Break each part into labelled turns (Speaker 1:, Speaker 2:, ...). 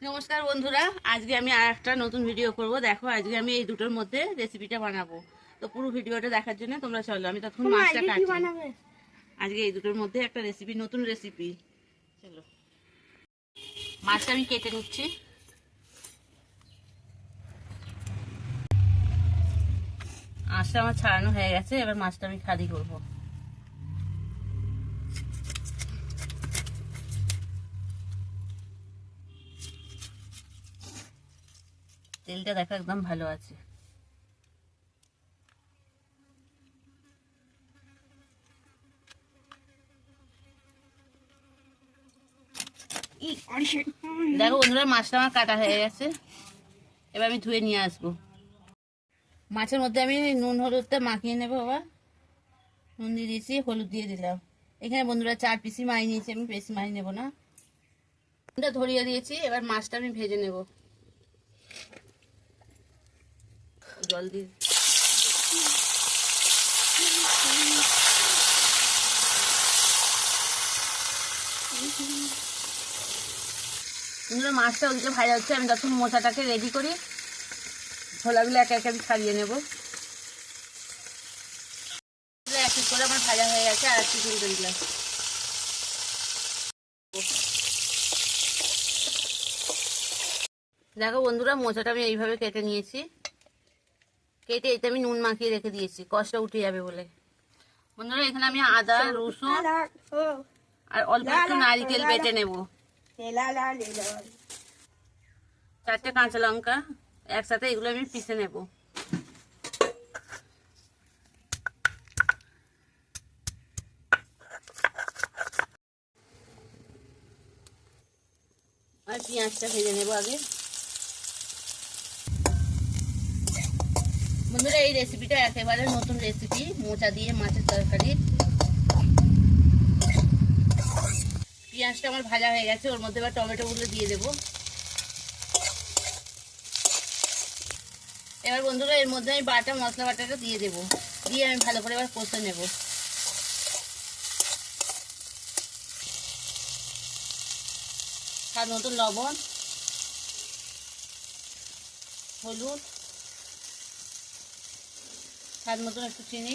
Speaker 1: নমস্কার বন্ধুরা, আজকে আমি আর একটা নতুন ভিডিও করব। দেখো আজকে আমি এই দুটোর মধ্যে রেসিপিটা বানাবো। তো পুরো ভিডিওটা দেখার জন্য তোমরা চলো, আমি তখন মাছটা কাটি। আজকে এই দুটোর মধ্যে একটা রেসিপি, নতুন রেসিপি। চলো, মাছটা আমি কেটে নিচ্ছি। আঁশটা আমার ছাড়ানো হয়ে গেছে, এবার মাছটা আমি খালি করবো। তেলটা দেখো একদম ভালো আছে। দেখো বন্ধুরা, মাছটা আমার কাটা হয়ে গেছে, এবার আমি ধুয়ে নিয়ে আসবো। মাছের মধ্যে আমি নুন হলুদটা মাখিয়ে নেবো। আবার নুন দিয়ে দিয়েছি, হলুদ দিয়ে দিলাম। এখানে বন্ধুরা 4 পিসি মাছ নিয়েছি, আমি বেশি মাছ নেবো না। ধরিয়ে দিয়েছি, এবার মাছটা আমি ভেজে নেব। জল দিয়ে মাছটা ওদিকে ভাজা হচ্ছে, আমি তখন মোচাটাকে রেডি করি। ছোলাগুলো একে একে আমি ছাড়িয়ে নেব। এক এক করে আমার ভাজা হয়ে গেছে, আর একটু তুলতে দিলাম। দেখো বন্ধুরা, মোচাটা আমি এইভাবে কেটে নিয়েছি। কেটে এতে আমি নুন মাখিয়ে রেখে দিয়েছি, কষটা উঠে যাবে বলে। বন্ধুরা, এখানে আমি আদা, রসুন আর অল্প একটু নারকেল বেটে নেব। 4টে কাঁচা লঙ্কা একসাথে, এগুলো আমি পিষে নেব। আর পেঁয়াজটা ভেজে নেব আগে। বন্ধুরা, এই রেসিপিটা একেবারে নতুন রেসিপি, মোচা দিয়ে মাছের তরকারি। পেঁয়াজটা আমার ভাজা হয়ে গেছে, ওর মধ্যে এবার টমেটোগুলো দিয়ে দেবো। এবার বন্ধুরা, এর মধ্যে আমি বাটা মশলা বাটাটা দিয়ে দেবো, দিয়ে আমি ভালো করে এবার কষে নেব। স্বাদ মতো লবণ, হলুদ, স্বাদ মতন একটু চিনি,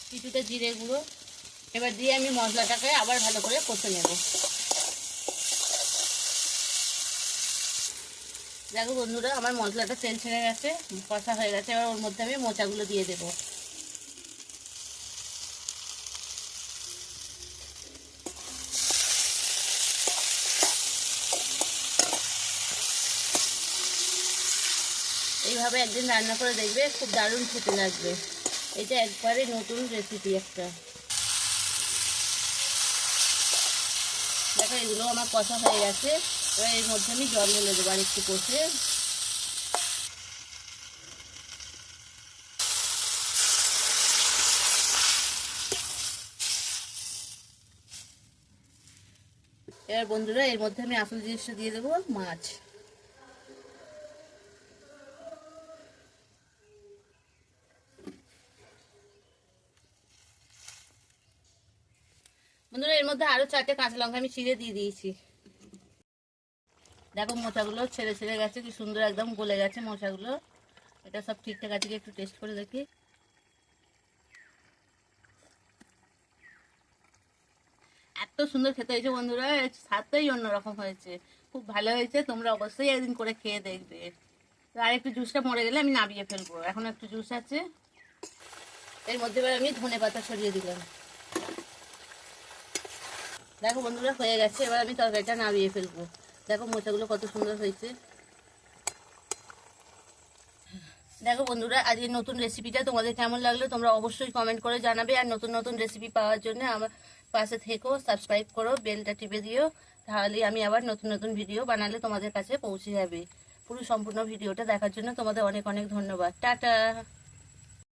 Speaker 1: কিছুটা জিরে গুঁড়ো। এবার দিয়ে আমি মশলাটাকে আবার ভালো করে কষে নেব। দেখো বন্ধুরা, আমার মশলাটা তেল ছেড়ে গেছে, কষা হয়ে গেছে। এবার ওর মধ্যে আমি মোচাগুলো দিয়ে দেব। এইভাবে একদিন রান্না করে দেখবে, খুব দারুণ খেতে লাগবে। এটা একবারে নতুন রেসিপি একটা। দেখো এগুলো আমার কষা হয়ে গেছে, এবার এর মধ্যে আমি জল ঢেলে দেবো আর একটু কষে। এবার বন্ধুরা, এর মধ্যে আমি আসল জিনিসটা দিয়ে দেবো, মাছ। বন্ধুরা, এর মধ্যে আরো 4টে কাঁচা লঙ্কা আমি চিড়ে দিয়ে দিয়েছি। দেখো মোচাগুলো ছেড়ে ছেড়ে গেছে, কি সুন্দর একদম গলে গেছে মোচাগুলো। এটা সব ঠিকঠাক আছে, একটু টেস্ট করে দেখি। এত সুন্দর খেতে হয়েছে বন্ধুরা, স্বাদটাই অন্যরকম হয়েছে, খুব ভালো হয়েছে। তোমরা অবশ্যই একদিন করে খেয়ে দেখবে। তো আর একটু জুসটা মরে গেলে আমি নামিয়ে ফেলবো, এখন একটু জুস আছে। এর মধ্যে এবার আমি ধনে পাতা ছড়িয়ে দিলাম। দেখো বন্ধুরা, হয়ে গেছে, এবার আমি তরকারিটা নামিয়ে ফেলবো। দেখো মোচাগুলো কত সুন্দর হয়েছে। দেখো বন্ধুরা, আজকে নতুন রেসিপিটা তোমাদের কেমন লাগলো তোমরা অবশ্যই কমেন্ট করে জানাবে। আর নতুন নতুন রেসিপি পাওয়ার জন্য আমার পাশে থেকো, সাবস্ক্রাইব করো, বেলটা টিপে দিও, তাহলে আমি আবার নতুন নতুন ভিডিও বানালে তোমাদের কাছে পৌঁছে যাবে। পুরো সম্পূর্ণ ভিডিওটা দেখার জন্য তোমাদের অনেক অনেক ধন্যবাদ। টাটা।